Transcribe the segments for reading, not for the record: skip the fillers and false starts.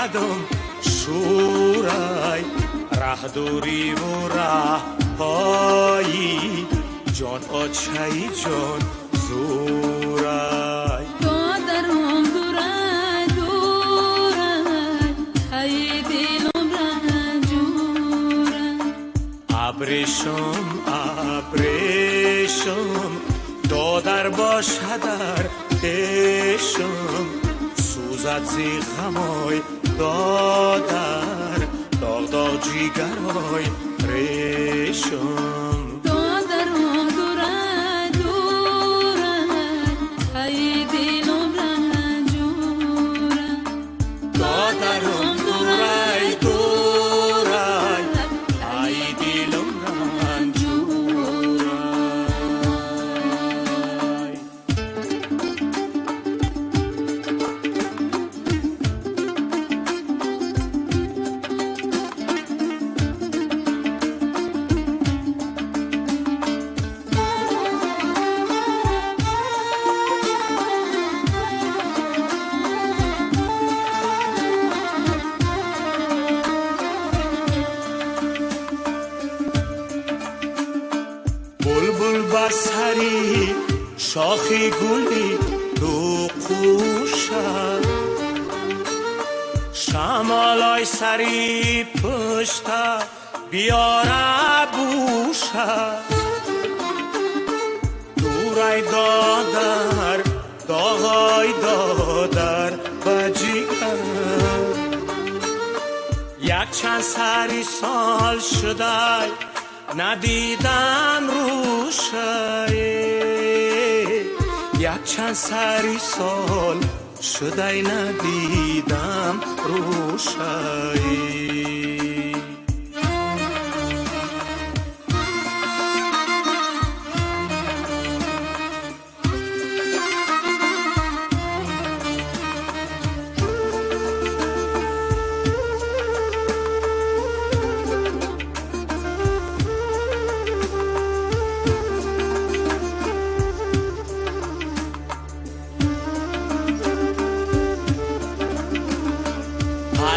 بدم شورای ره دوری و ره پایی جان آچهی جان زورای دادرم دورای دورای های دلم رنجورای ابریشم ابریشم دادر باشه در پیشم سوزد زی غمای دادر داغ داغ جیگرای ریشم دادرم دورای دورای های دلم رنجورای دادرم دورای دورای های دلم رنجورای بلبل بر سری شاخی گلی دو قوشه شمالای سری پشت بیاره بوشه دورای دادر داغای دادر بجیگر یک چند سری سال شده ندیدم روشه یک چند سری سال شده ندیدم روشه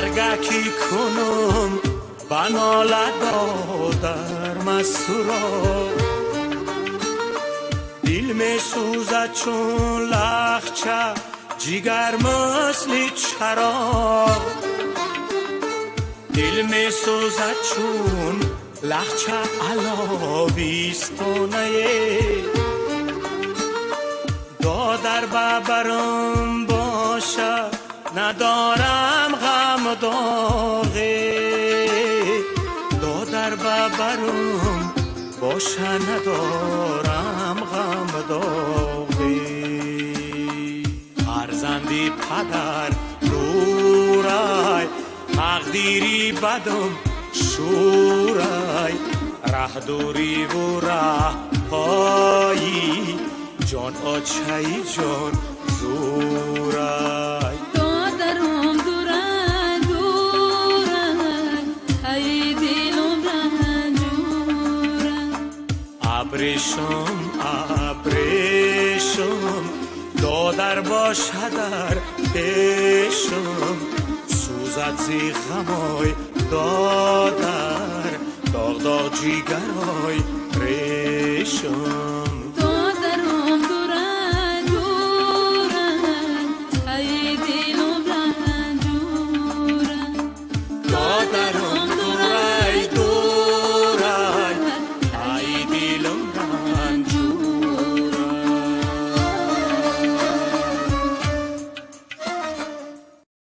هرگاکی کنم بناله دادر مسورا دل می سوزد چون لخچه جیگر مثل چرا دل می سوزد چون لخچه علاویستانه دادر ببرم باشه ندارم غم داغه دادر ببرم باشه ندارم غم داغه فرزندی پدر دورای تقدیری بدم شورای ره دوری و ره پایی جان آچهی جان زورای دادرم دورای دورای های دلم رنجورای ابریشم ابریشم دادر باشه در پیشم سوزد زی غمای دادر داغ داغ جیگرای ریشم